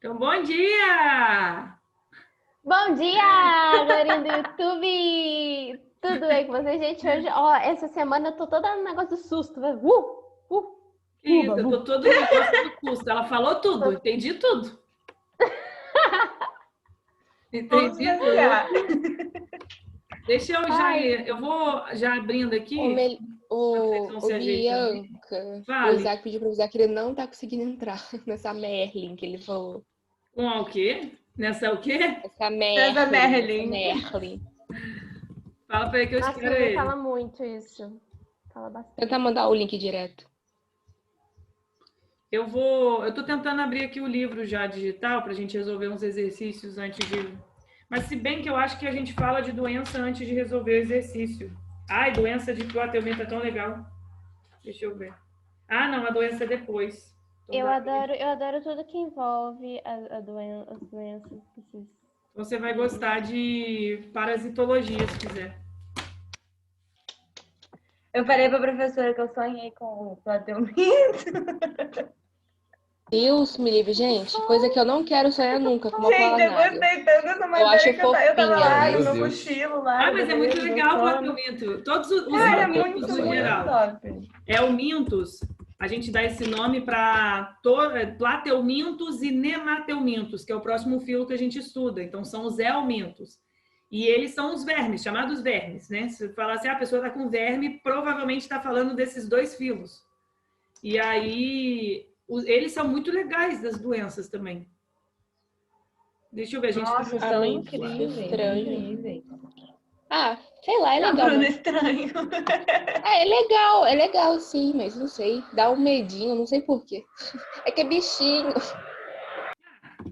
Então, bom dia! Bom dia, galerinha do YouTube! Tudo bem com vocês, gente? Hoje, essa semana eu tô toda no negócio do susto. Isso, eu tô todo no negócio do custo. Ela falou tudo, entendi tudo. Entendi tudo. Deixa eu já ir. Eu vou já abrindo aqui. O Bianca, o Isaac pediu para avisar que ele não tá conseguindo entrar nessa Merlin que ele falou. Com o quê? Nessa o quê? Essa Merlin. Fala pra ele que eu espero ele. Fala muito isso. Fala bastante. Tentar mandar o link direto. Eu tô tentando abrir aqui o livro já digital pra gente resolver uns exercícios antes de... Mas se bem que eu acho que a gente fala de doença antes de resolver o exercício. Ai, doença de proteomento é tão legal. Deixa eu ver. Ah, não, a doença é depois. Eu adoro tudo que envolve as doenças. Você vai gostar de parasitologia, se quiser. Eu falei pra professora que eu sonhei com o proteomento. Deus me livre, gente. Coisa que eu não quero sonhar nunca com uma planária. Gente, eu gostei tanto dessa matéria. Eu acho fofinha. Eu tava lá no meu cochilo lá. Ah, mas é muito legal o proteomento. Todos os mintos no geral. Top. É o mintos. A gente dá esse nome para plateumintos e nemateumintos, que é o próximo filo que a gente estuda. Então, são os eumintos. E eles são os vermes, chamados vermes, né? Se falar assim, a pessoa está com verme, provavelmente está falando desses dois filos. E aí, eles são muito legais das doenças também. Deixa eu ver, a gente... Nossa, são incríveis. Ah, sei lá, é legal. Estranho. É legal sim, mas não sei. Dá um medinho, não sei porquê. É que é bichinho.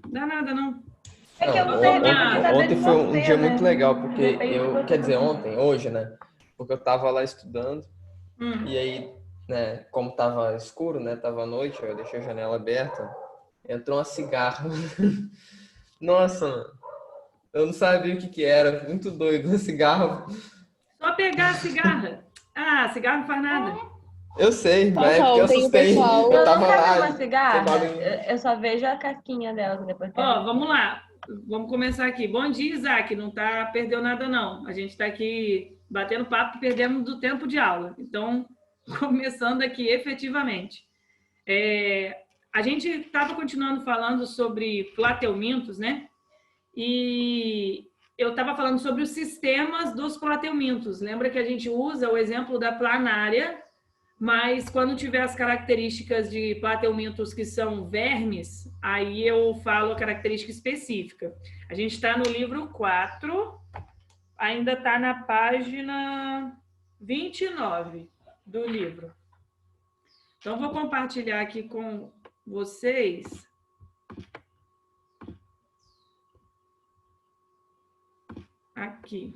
Dá nada, não. É que eu não sei ontem foi um dia muito legal, porque hoje, né? Porque eu tava lá estudando, e aí, né, como tava escuro, né, tava à noite, eu deixei a janela aberta, entrou uma cigarra. Nossa, mano, eu não sabia o que era, muito doido, uma cigarra. Só pegar a cigarra. Ah, cigarro não faz nada. Eu sei, mas é porque eu assustei. Eu tava lá. Uma cigarra, eu só vejo a casquinha dela depois. Vamos lá. Vamos começar aqui. Bom dia, Isaac. Não perdeu nada, não. A gente está aqui batendo papo e perdemos do tempo de aula. Então, começando aqui efetivamente. A gente estava continuando falando sobre plateumintos, né? E eu estava falando sobre os sistemas dos plateumintos. Lembra que a gente usa o exemplo da planária, mas quando tiver as características de plateumintos que são vermes, aí eu falo a característica específica. A gente está no livro 4, ainda está na página 29 do livro. Então, vou compartilhar aqui com vocês. Aqui.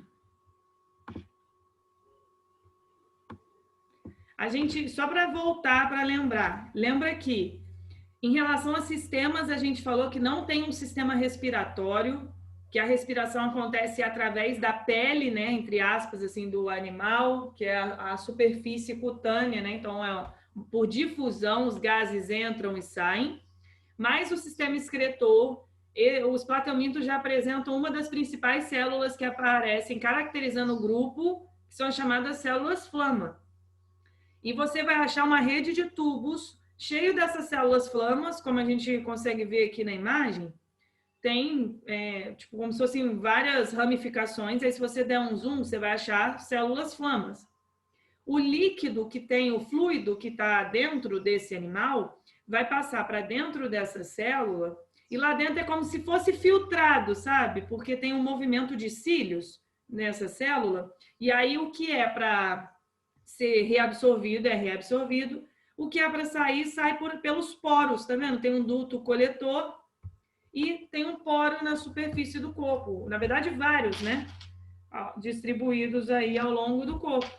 A gente, só para voltar, para lembrar, lembra que em relação a sistemas, a gente falou que não tem um sistema respiratório, que a respiração acontece através da pele, né, entre aspas, assim, do animal, que é a superfície cutânea, né, então por difusão os gases entram e saem, mas o sistema excretor, os plateumintos já apresentam uma das principais células que aparecem caracterizando o grupo, que são as chamadas células flama. E você vai achar uma rede de tubos cheio dessas células flamas, como a gente consegue ver aqui na imagem. Tem, tipo, como se fossem várias ramificações. Aí, se você der um zoom, você vai achar células flamas. O líquido que tem, o fluido que está dentro desse animal, vai passar para dentro dessa célula. E lá dentro é como se fosse filtrado, sabe? Porque tem um movimento de cílios nessa célula. E aí, o que é para ser reabsorvido é reabsorvido, o que é para sair, sai pelos poros, tá vendo? Tem um duto coletor e tem um poro na superfície do corpo. Na verdade, vários, né? Distribuídos aí ao longo do corpo.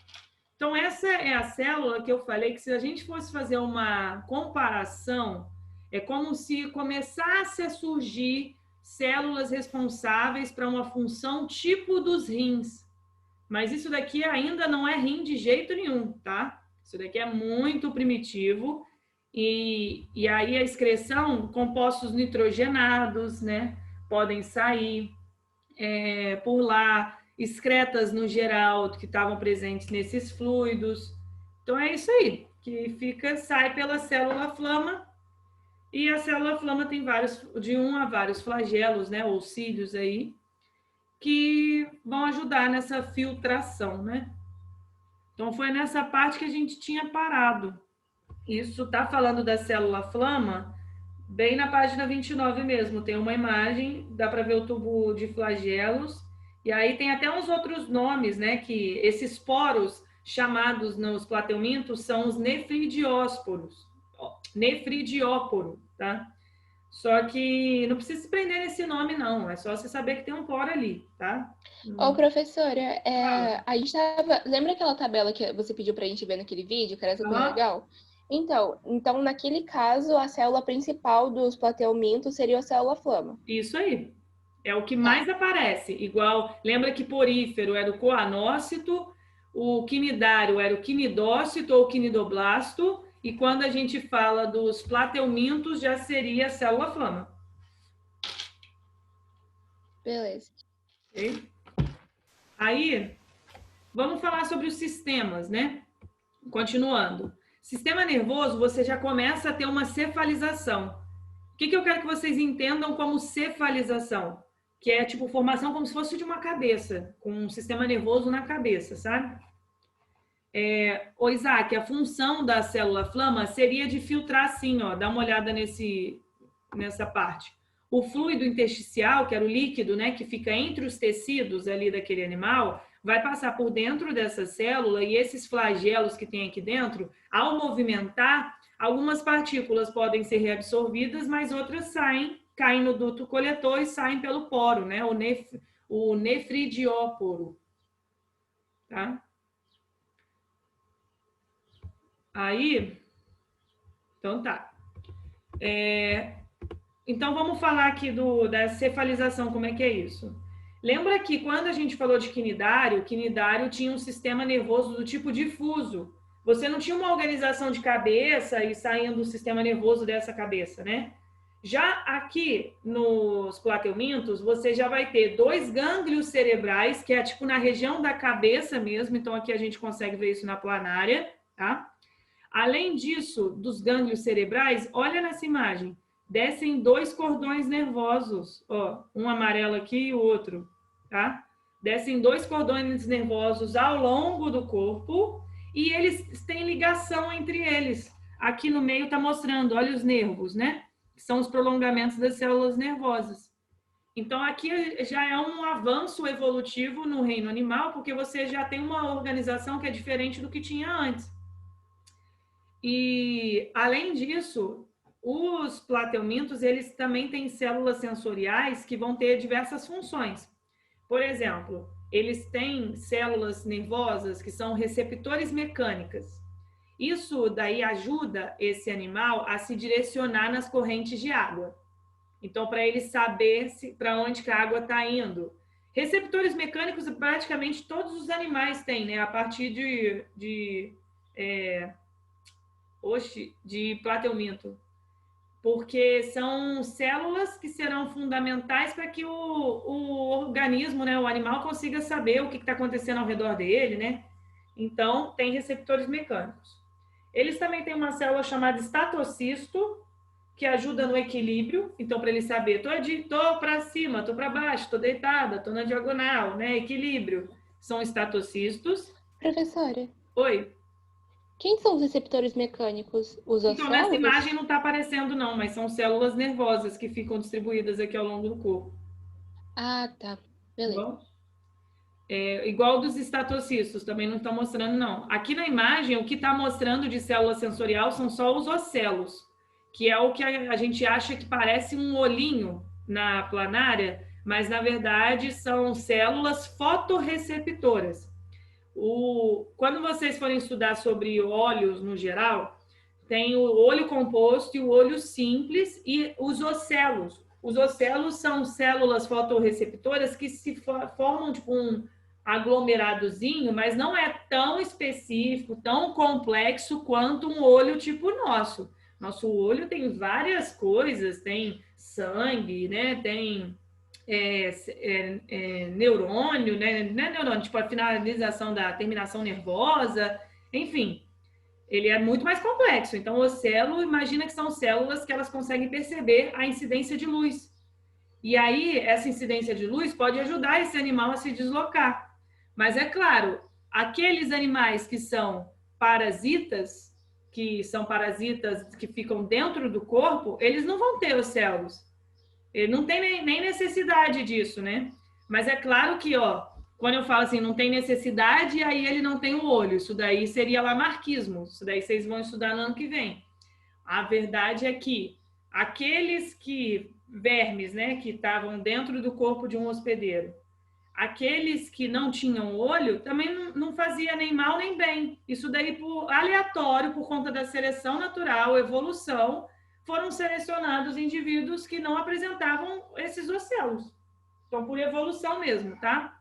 Então, essa é a célula que eu falei que se a gente fosse fazer uma comparação, é como se começasse a surgir células responsáveis para uma função tipo dos rins. Mas isso daqui ainda não é rim de jeito nenhum, tá? Isso daqui é muito primitivo. E aí a excreção, compostos nitrogenados, né, podem sair por lá, excretas no geral que estavam presentes nesses fluidos. Então é isso aí, que sai pela célula flama, e a célula flama tem de 1 a vários flagelos, né, ou cílios aí, que vão ajudar nessa filtração, né? Então foi nessa parte que a gente tinha parado. Isso está falando da célula flama, bem na página 29 mesmo, tem uma imagem, dá para ver o tubo de flagelos, e aí tem até uns outros nomes, né, que esses poros chamados nos plateumintos são os nefridiósporos, nefridióporo, tá? Só que não precisa se prender nesse nome, não, é só você saber que tem um poro ali, tá? Ô, professora, a gente lembra aquela tabela que você pediu pra gente ver naquele vídeo, que era super legal? Então, naquele caso, a célula principal dos plateumintos seria a célula flama. Isso aí. É o que mais aparece. Igual, lembra que porífero era o coanócito, o quinidário era o quinidócito ou quinidoblasto, e quando a gente fala dos plateumintos, já seria a célula flama. Beleza. Okay? Aí, vamos falar sobre os sistemas, né? Continuando. Sistema nervoso, você já começa a ter uma cefalização. O que eu quero que vocês entendam como cefalização? Que é tipo formação como se fosse de uma cabeça, com um sistema nervoso na cabeça, sabe? Isaac, a função da célula flama seria de filtrar assim, ó, dá uma olhada nessa parte. O fluido intersticial, que era o líquido, né, que fica entre os tecidos ali daquele animal, vai passar por dentro dessa célula, e esses flagelos que tem aqui dentro, ao movimentar, algumas partículas podem ser reabsorvidas, mas outras caem no duto coletor e saem pelo poro, né? O nefridióporo. Tá? Aí, então tá. Então vamos falar aqui da cefalização, como é que é isso? Lembra que quando a gente falou de quinidário, o quinidário tinha um sistema nervoso do tipo difuso. Você não tinha uma organização de cabeça e saindo o sistema nervoso dessa cabeça, né? Já aqui nos plateumintos, você já vai ter 2 gânglios cerebrais, que é tipo na região da cabeça mesmo, então aqui a gente consegue ver isso na planária, tá? Além disso, dos gânglios cerebrais, olha nessa imagem, descem 2 cordões nervosos, ó, um amarelo aqui e o outro, tá? Descem 2 cordões nervosos ao longo do corpo e eles têm ligação entre eles. Aqui no meio está mostrando, olha os nervos, né? Que são os prolongamentos das células nervosas. Então, aqui já é um avanço evolutivo no reino animal, porque você já tem uma organização que é diferente do que tinha antes. E, além disso, os plateumintos, eles também têm células sensoriais que vão ter diversas funções. Por exemplo, eles têm células nervosas que são receptores mecânicas. Isso daí ajuda esse animal a se direcionar nas correntes de água. Então, para ele saber para onde que a água está indo. Receptores mecânicos, praticamente todos os animais têm, né? A partir de plateuminto. Porque são células que serão fundamentais para que o organismo, né, o animal, consiga saber o que está acontecendo ao redor dele, né? Então, tem receptores mecânicos. Eles também têm uma célula chamada estatocisto, que ajuda no equilíbrio. Então, para ele saber, tô para cima, tô para baixo, tô deitada, tô na diagonal, né? Equilíbrio. São estatocistos. Professora. Oi. Quem são os receptores mecânicos? Os océus? Então, nessa imagem não está aparecendo, não, mas são células nervosas que ficam distribuídas aqui ao longo do corpo. Ah, tá. Beleza. Bom, igual dos estatocistos, também não estão mostrando, não. Aqui na imagem, o que está mostrando de célula sensorial são só os ocelos, que é o que a gente acha que parece um olhinho na planária, mas, na verdade, são células fotorreceptoras. Quando vocês forem estudar sobre olhos no geral, tem o olho composto e o olho simples e os ocelos. Os ocelos são células fotorreceptoras que se formam tipo um aglomeradozinho, mas não é tão específico, tão complexo quanto um olho tipo nosso. Nosso olho tem várias coisas, tem sangue, né? Tem neurônio, né? Não é neurônio, tipo a finalização da terminação nervosa, enfim, ele é muito mais complexo. Então, o ocelo, imagina que são células que elas conseguem perceber a incidência de luz. E aí, essa incidência de luz pode ajudar esse animal a se deslocar. Mas é claro, aqueles animais que são parasitas que ficam dentro do corpo, eles não vão ter ocelos. Ele não tem nem necessidade disso, né? Mas é claro que, ó, quando eu falo assim, não tem necessidade, aí ele não tem o olho. Isso daí seria lamarquismo. Isso daí vocês vão estudar no ano que vem. A verdade é que aqueles vermes, né, que estavam dentro do corpo de um hospedeiro, aqueles que não tinham olho, também não fazia nem mal nem bem. Isso daí, aleatório, por conta da seleção natural, evolução, foram selecionados indivíduos que não apresentavam esses ocelos. Então, por evolução mesmo, tá?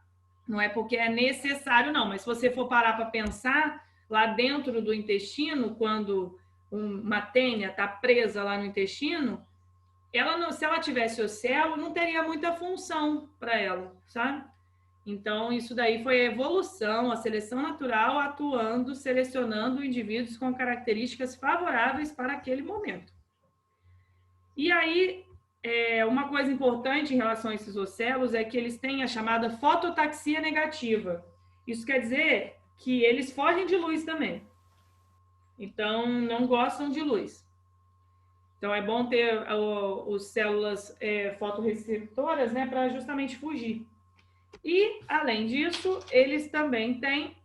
Não é porque é necessário, não. Mas se você for parar para pensar, lá dentro do intestino, quando uma tênia está presa lá no intestino, se ela tivesse ocelo, não teria muita função para ela, sabe? Então, isso daí foi a evolução, a seleção natural atuando, selecionando indivíduos com características favoráveis para aquele momento. E aí, uma coisa importante em relação a esses ocelos é que eles têm a chamada fototaxia negativa. Isso quer dizer que eles fogem de luz também. Então, não gostam de luz. Então, é bom ter as células fotorreceptoras, né, para justamente fugir. E, além disso, eles também têm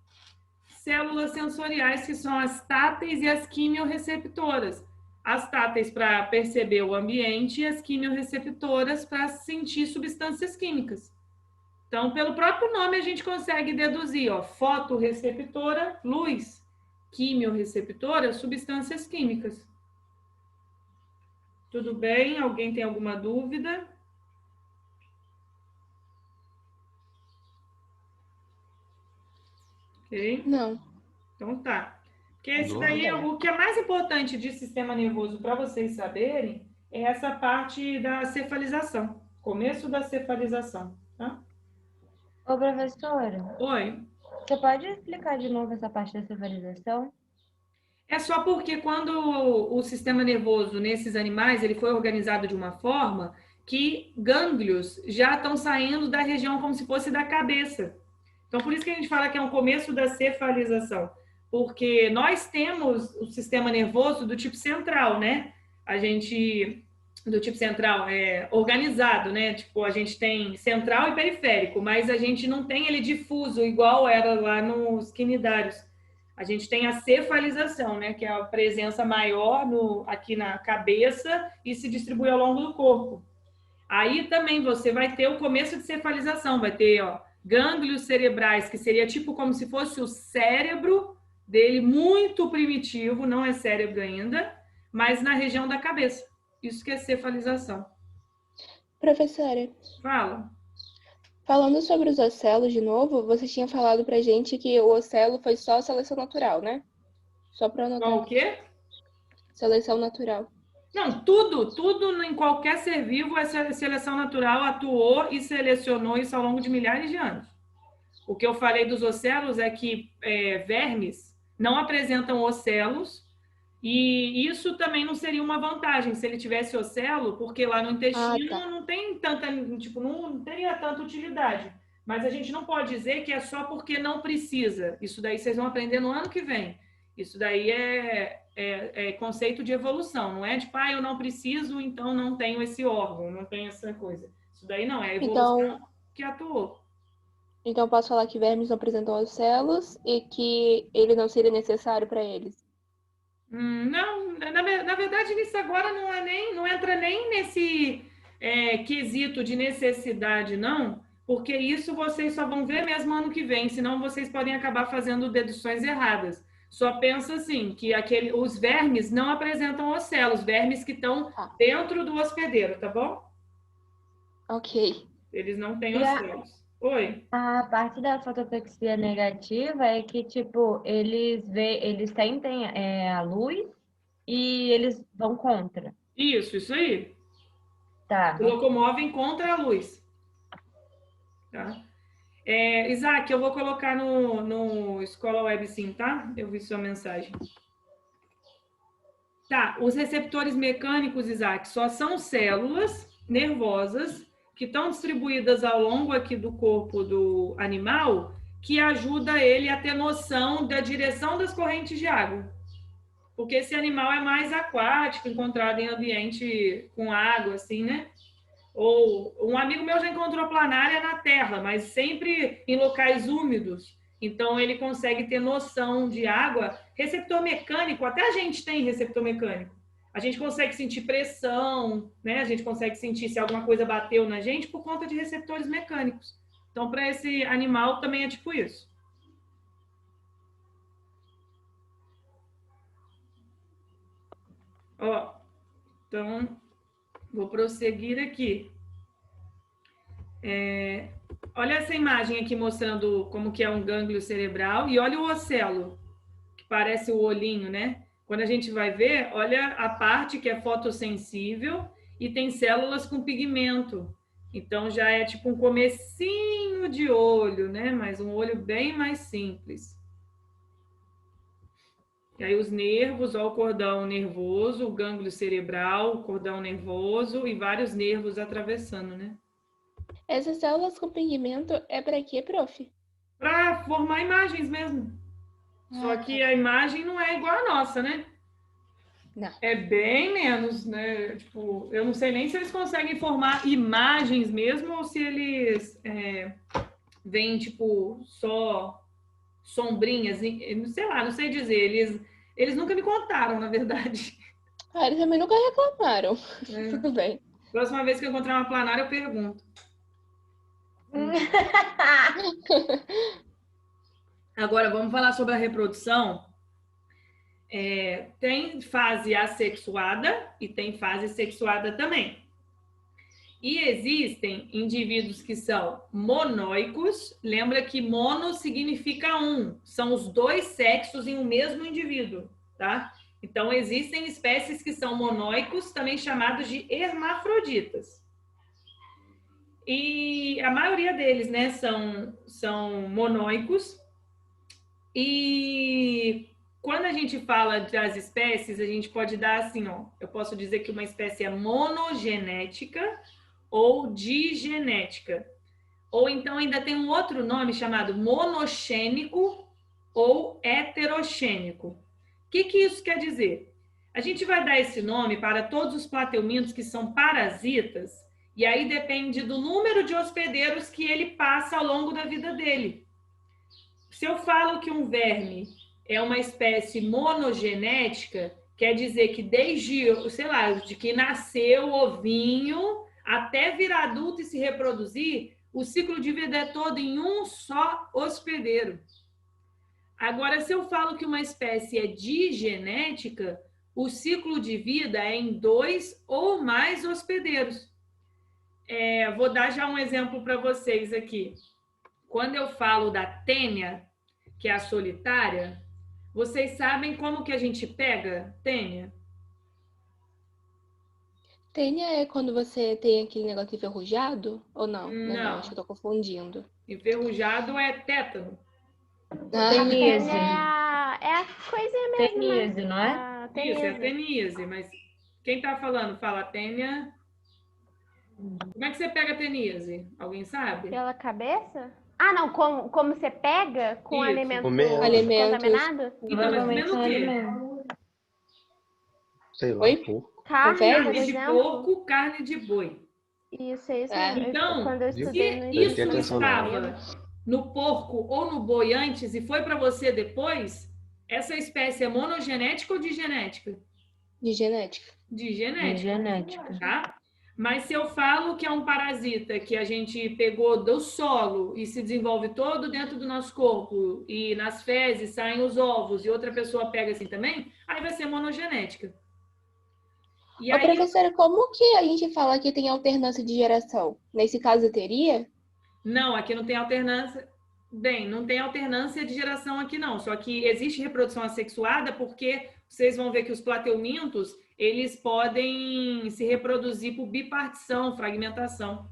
células sensoriais, que são as táteis e as quimiorreceptoras. As táteis para perceber o ambiente e as quimiorreceptoras para sentir substâncias químicas. Então, pelo próprio nome, a gente consegue deduzir, ó, fotorreceptora, luz, quimiorreceptora, substâncias químicas. Tudo bem? Alguém tem alguma dúvida? Ok? Não. Então tá. Porque esse daí, o que é mais importante de sistema nervoso para vocês saberem é essa parte da cefalização. Começo da cefalização, tá? Ô, professora. Oi. Você pode explicar de novo essa parte da cefalização? É só porque quando o sistema nervoso nesses animais ele foi organizado de uma forma que gânglios já estão saindo da região como se fosse da cabeça. Então, por isso que a gente fala que é um começo da cefalização. Porque nós temos o sistema nervoso do tipo central, né? Do tipo central organizado, né? Tipo, a gente tem central e periférico, mas a gente não tem ele difuso, igual era lá nos quinidários. A gente tem a cefalização, né? Que é a presença maior aqui na cabeça e se distribui ao longo do corpo. Aí também você vai ter o começo de cefalização, vai ter, ó, gânglios cerebrais, que seria tipo como se fosse o cérebro dele, muito primitivo, não é cérebro ainda, mas na região da cabeça. Isso que é cefalização. Professora. Fala. Falando sobre os ocelos de novo, você tinha falado pra gente que o ocelo foi só seleção natural, né? Só pra anotar. Só o quê? Seleção natural. Não, tudo em qualquer ser vivo, essa seleção natural atuou e selecionou isso ao longo de milhares de anos. O que eu falei dos ocelos é que vermes não apresentam ocelos, e isso também não seria uma vantagem se ele tivesse ocelo, porque lá no intestino não tem tanta, tipo, não teria tanta utilidade. Mas a gente não pode dizer que é só porque não precisa. Isso daí vocês vão aprender no ano que vem. Isso daí é conceito de evolução, não é de eu não preciso, então não tenho esse órgão, não tenho essa coisa. Isso daí não, é a evolução que atuou. Então, posso falar que vermes não apresentam ocelos e que ele não seria necessário para eles? Não, na verdade, isso agora não entra nem nesse quesito de necessidade, não, porque isso vocês só vão ver mesmo ano que vem, senão vocês podem acabar fazendo deduções erradas. Só pensa assim, que os vermes não apresentam ocelos, vermes que estão dentro do hospedeiro, tá bom? Ok. Eles não têm ocelos. Oi? A parte da fototaxia negativa é que, tipo, eles sentem a luz e eles vão contra. Isso aí. Tá. Se locomovem contra a luz. Tá? Isaac, eu vou colocar no Escola Web Sim, tá? Eu vi sua mensagem. Tá, os receptores mecânicos, Isaac, só são células nervosas que estão distribuídas ao longo aqui do corpo do animal, que ajuda ele a ter noção da direção das correntes de água. Porque esse animal é mais aquático, encontrado em ambiente com água, assim, né? Ou um amigo meu já encontrou planária na terra, mas sempre em locais úmidos. Então, ele consegue ter noção de água. Receptor mecânico, até a gente tem receptor mecânico. A gente consegue sentir pressão, né? A gente consegue sentir se alguma coisa bateu na gente por conta de receptores mecânicos. Então, para esse animal também é tipo isso. Ó, então, vou prosseguir aqui. Olha essa imagem aqui mostrando como que é um gânglio cerebral e olha o ocelo, que parece o olhinho, né? Quando a gente vai ver, olha a parte que é fotossensível e tem células com pigmento. Então, já é tipo um comecinho de olho, né? Mas um olho bem mais simples. E aí os nervos, ó, o cordão nervoso, o gânglio cerebral, o cordão nervoso e vários nervos atravessando, né? Essas células com pigmento é para quê, prof? Para formar imagens mesmo. Só que a imagem não é igual a nossa, né? Não. É bem menos, né? Tipo, eu não sei nem se eles conseguem formar imagens mesmo ou se eles veem, tipo, só sombrinhas, sei lá, não sei dizer. Eles nunca me contaram, na verdade. Eles também nunca reclamaram. Tudo bem. Próxima vez que eu encontrar uma planária, eu pergunto. Agora, vamos falar sobre a reprodução. Tem fase assexuada e tem fase sexuada também. E existem indivíduos que são monóicos. Lembra que mono significa um. São os dois sexos em um mesmo indivíduo, tá? Então, existem espécies que são monóicos, também chamados de hermafroditas. E a maioria deles, né, são monóicos. E quando a gente fala das espécies, a gente pode dar assim, ó. Eu posso dizer que uma espécie é monogenética ou digenética. Ou então ainda tem um outro nome chamado monogênico ou heterogênico. O que isso quer dizer? A gente vai dar esse nome para todos os plateumintos que são parasitas, e aí depende do número de hospedeiros que ele passa ao longo da vida dele. Se eu falo que um verme é uma espécie monogenética, quer dizer que desde, sei lá, de que nasceu o ovinho até virar adulto e se reproduzir, o ciclo de vida é todo em um só hospedeiro. Agora, se eu falo que uma espécie é digenética, o ciclo de vida é em 2 ou mais hospedeiros. Vou dar já um exemplo para vocês aqui. Quando eu falo da tênia, que é a solitária, vocês sabem como que a gente pega tênia? Tênia é quando você tem aquele negócio enferrujado? Ou não? Não. Acho que eu tô confundindo. Enferrujado é tétano. Teníase. É a coisinha mesmo. Teníase, não é? Isso, é teníase. Mas quem tá falando fala tênia. Como é que você pega teníase? Alguém sabe? Pela cabeça? Ah, não. Como você pega com alimentos contaminados? Provavelmente o quê? Sei lá, porco. Carne de porco, carne de boi. Isso. Então, quando eu estudei no isso estava no porco ou no boi antes e foi para você depois, essa espécie é monogenética ou digenética? Digenética. Digenética. Tá? Mas se eu falo que é um parasita que a gente pegou do solo e se desenvolve todo dentro do nosso corpo e nas fezes saem os ovos e outra pessoa pega assim também, aí vai ser monogenética. E aí, professora, como que a gente fala que tem alternância de geração? Nesse caso, teria? Não, aqui não tem alternância. Bem, não tem alternância de geração aqui não. Só que existe reprodução assexuada porque vocês vão ver que os plateumintos, eles podem se reproduzir por bipartição, fragmentação.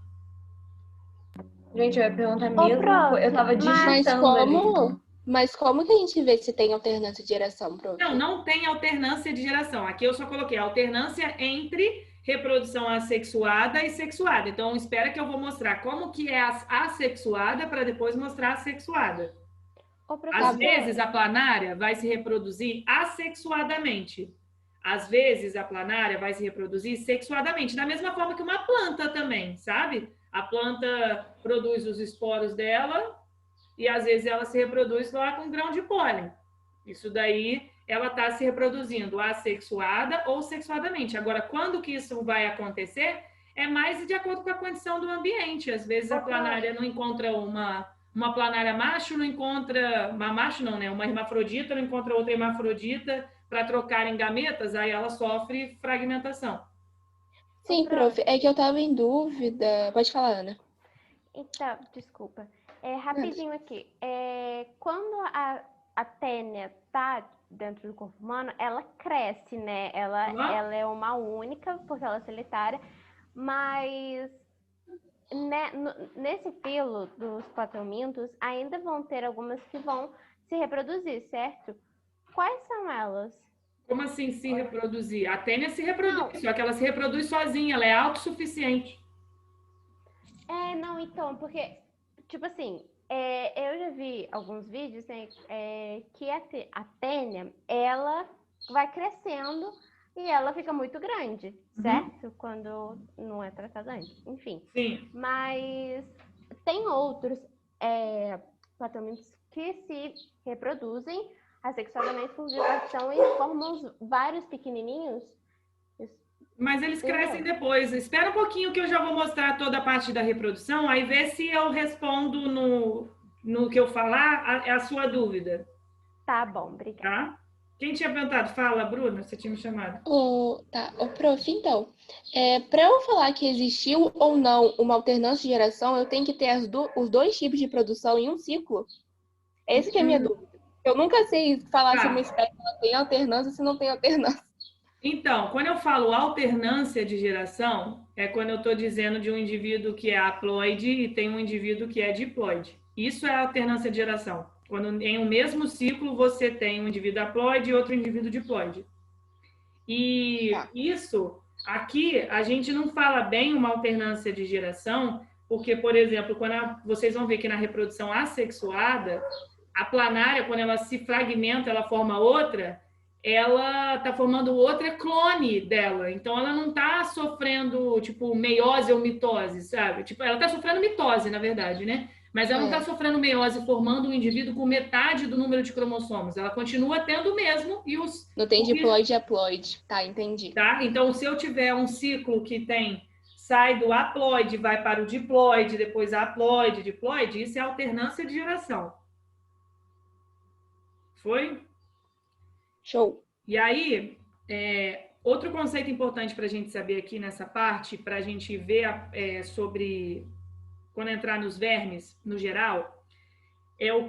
Gente, eu ia perguntar mesmo, eu tava digitando Mas como que a gente vê se tem alternância de geração, prof? Não tem alternância de geração. Aqui eu só coloquei alternância entre reprodução assexuada e sexuada. Então, espera que eu vou mostrar como que é a assexuada para depois mostrar a sexuada. Às vezes, a planária vai se reproduzir assexuadamente. Às vezes, a planária vai se reproduzir sexuadamente. Da mesma forma que uma planta também, sabe? A planta produz os esporos dela e, às vezes, ela se reproduz lá com grão de pólen. Isso daí, ela está se reproduzindo assexuada ou sexuadamente. Agora, quando que isso vai acontecer? É mais de acordo com a condição do ambiente. Às vezes, a planária não encontra uma planária macho, não encontra... Uma macho não, né? Uma hermafrodita não encontra outra hermafrodita para trocarem gametas, aí ela sofre fragmentação. Sim, prof. É que eu tava em dúvida. Pode falar, Ana. Então, desculpa. Rapidinho aqui. Quando a tênia tá dentro do corpo humano, ela cresce, né? Ela é uma única, porque ela é solitária, mas né, nesse filo dos plateumintos, ainda vão ter algumas que vão se reproduzir, certo? Quais são elas? Como assim se reproduzir? A tênia se reproduz, só que ela se reproduz sozinha, ela é autossuficiente. Então, porque, tipo assim, eu já vi alguns vídeos que a tênia, ela vai crescendo e ela fica muito grande, certo? Quando não é tratada antes, enfim. Sim. Mas tem outros plateumintos que se reproduzem assexuadamente por bipartição e formam vários pequenininhos. Mas eles crescem depois. Espera um pouquinho que eu já vou mostrar toda a parte da reprodução, aí vê se eu respondo no que eu falar a sua dúvida. Tá bom, obrigada. Tá? Quem tinha perguntado? Fala, Bruna, você tinha me chamado. Prof, então, para eu falar que existiu ou não uma alternância de geração, eu tenho que ter os dois tipos de produção em um ciclo? Essa que é a minha dúvida. Eu nunca sei falar se uma espécie tem alternância ou se não tem alternância. Então, quando eu falo alternância de geração, é quando eu estou dizendo de um indivíduo que é haploide e tem um indivíduo que é diploide. Isso é alternância de geração. Quando em um mesmo ciclo você tem um indivíduo haploide e outro indivíduo diploide. E isso, aqui, a gente não fala bem uma alternância de geração, porque, por exemplo, quando vocês vão ver que na reprodução assexuada, a planária, quando ela se fragmenta, ela forma outra, ela está formando outra clone dela. Então, ela não está sofrendo, tipo, meiose ou mitose, sabe? Tipo, ela está sofrendo mitose, na verdade, né? Mas ela não está sofrendo meiose formando um indivíduo com metade do número de cromossomos. Ela continua tendo o mesmo e os... Não tem diploide e haploide. Tá, entendi. Tá? Então, se eu tiver um ciclo que sai do haploide, vai para o diploide, depois haploide, diploide, isso é alternância de geração. Foi? Show. E aí, outro conceito importante para a gente saber aqui nessa parte, para a gente ver sobre, quando entrar nos vermes, no geral,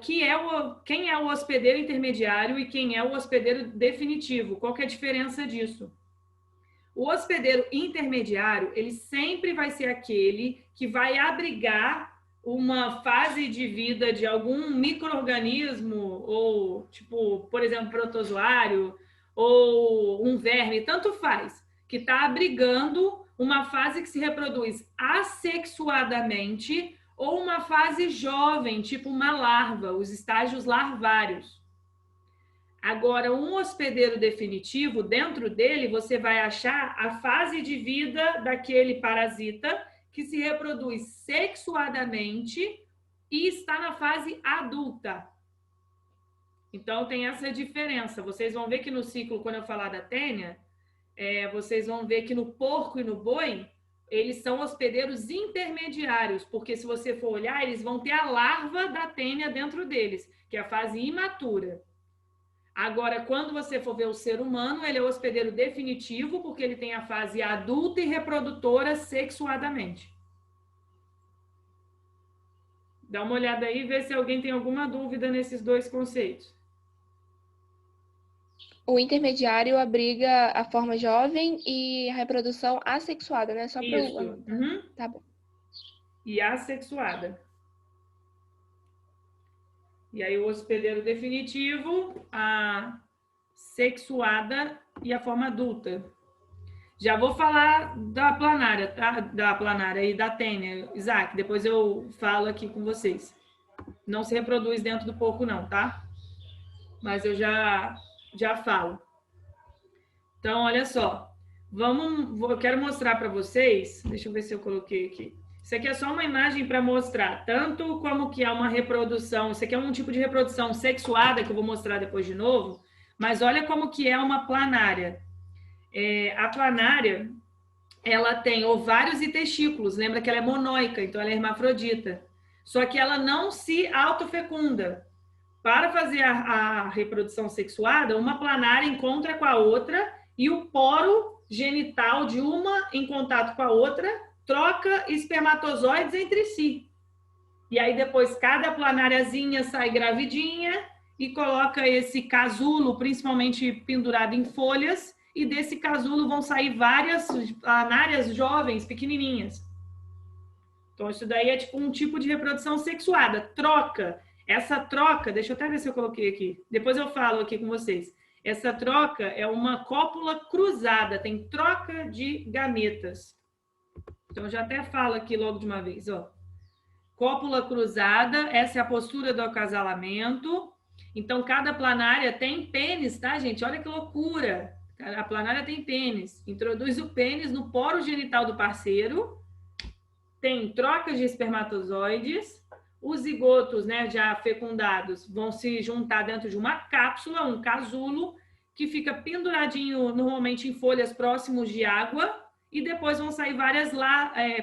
quem é o hospedeiro intermediário e quem é o hospedeiro definitivo. Qual que é a diferença disso? O hospedeiro intermediário, ele sempre vai ser aquele que vai abrigar uma fase de vida de algum micro-organismo ou, tipo, por exemplo, protozoário ou um verme, tanto faz, que está abrigando uma fase que se reproduz assexuadamente ou uma fase jovem, tipo uma larva, os estágios larvários. Agora, um hospedeiro definitivo, dentro dele, você vai achar a fase de vida daquele parasita que se reproduz sexuadamente e está na fase adulta. Então, tem essa diferença. Vocês vão ver que no ciclo, quando eu falar da tênia, vocês vão ver que no porco e no boi, eles são hospedeiros intermediários, porque se você for olhar, eles vão ter a larva da tênia dentro deles, que é a fase imatura. Agora, quando você for ver o ser humano, ele é o hospedeiro definitivo, porque ele tem a fase adulta e reprodutora sexuadamente. Dá uma olhada aí e vê se alguém tem alguma dúvida nesses dois conceitos. O intermediário abriga a forma jovem e a reprodução assexuada, né? Só para Isso. o... Tá bom. E assexuada. E aí o hospedeiro definitivo, a sexuada e a forma adulta. Já vou falar da planária, tá? Da planária e da tênia, Isaac. Depois eu falo aqui com vocês. Não se reproduz dentro do porco, não, tá? Mas eu já falo. Então, olha só. Eu quero mostrar para vocês. Deixa eu ver se eu coloquei aqui. Isso aqui é só uma imagem para mostrar tanto como que é uma reprodução. Isso aqui é um tipo de reprodução sexuada que eu vou mostrar depois de novo. Mas olha como que é uma planária. A planária, ela tem ovários e testículos. Lembra que ela é monóica, então ela é hermafrodita. Só que ela não se autofecunda. Para fazer a reprodução sexuada, uma planária encontra com a outra e o poro genital de uma em contato com a outra troca espermatozoides entre si. E aí depois cada planáriazinha sai gravidinha e coloca esse casulo, principalmente pendurado em folhas, e desse casulo vão sair várias planárias jovens, pequenininhas. Então isso daí é tipo um tipo de reprodução sexuada, troca. Essa troca, deixa eu até ver se eu coloquei aqui, depois eu falo aqui com vocês. Essa troca é uma cópula cruzada, tem troca de gametas. Então, eu já até falo aqui logo de uma vez, ó. Cópula cruzada, essa é a postura do acasalamento. Então, cada planária tem pênis, tá, gente? Olha que loucura. A planária tem pênis. Introduz o pênis no poro genital do parceiro. Tem trocas de espermatozoides. Os zigotos, né, já fecundados, vão se juntar dentro de uma cápsula, um casulo, que fica penduradinho normalmente em folhas próximos de água. E depois vão sair várias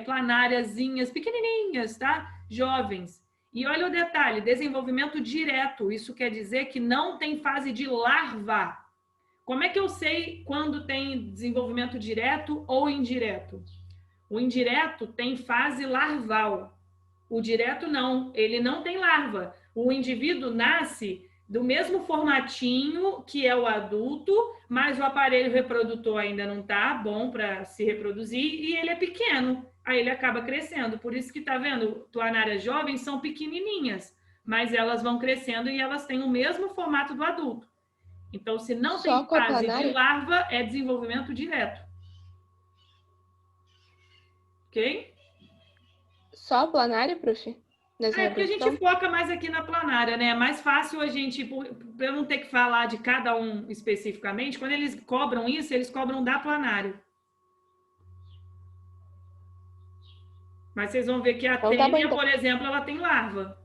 planáriazinhas pequenininhas, tá? Jovens. E olha o detalhe, desenvolvimento direto. Isso quer dizer que não tem fase de larva. Como é que eu sei quando tem desenvolvimento direto ou indireto? O indireto tem fase larval. O direto não, ele não tem larva. O indivíduo nasce do mesmo formatinho que é o adulto, mas o aparelho reprodutor ainda não está bom para se reproduzir e ele é pequeno. Aí ele acaba crescendo. Por isso que tá vendo, planárias jovens são pequenininhas, mas elas vão crescendo e elas têm o mesmo formato do adulto. Então, se não tem fase de larva, é desenvolvimento direto. Ok? Só a planária, prof? Porque a gente foca mais aqui na planária, né? É mais fácil a gente, para eu não ter que falar de cada um especificamente, quando eles cobram isso, eles cobram da planária. Mas vocês vão ver que a tênia, por exemplo, ela tem larva.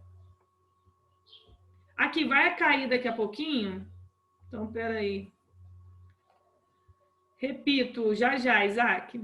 Aqui vai cair daqui a pouquinho. Então, peraí. Repito, já, Isaac.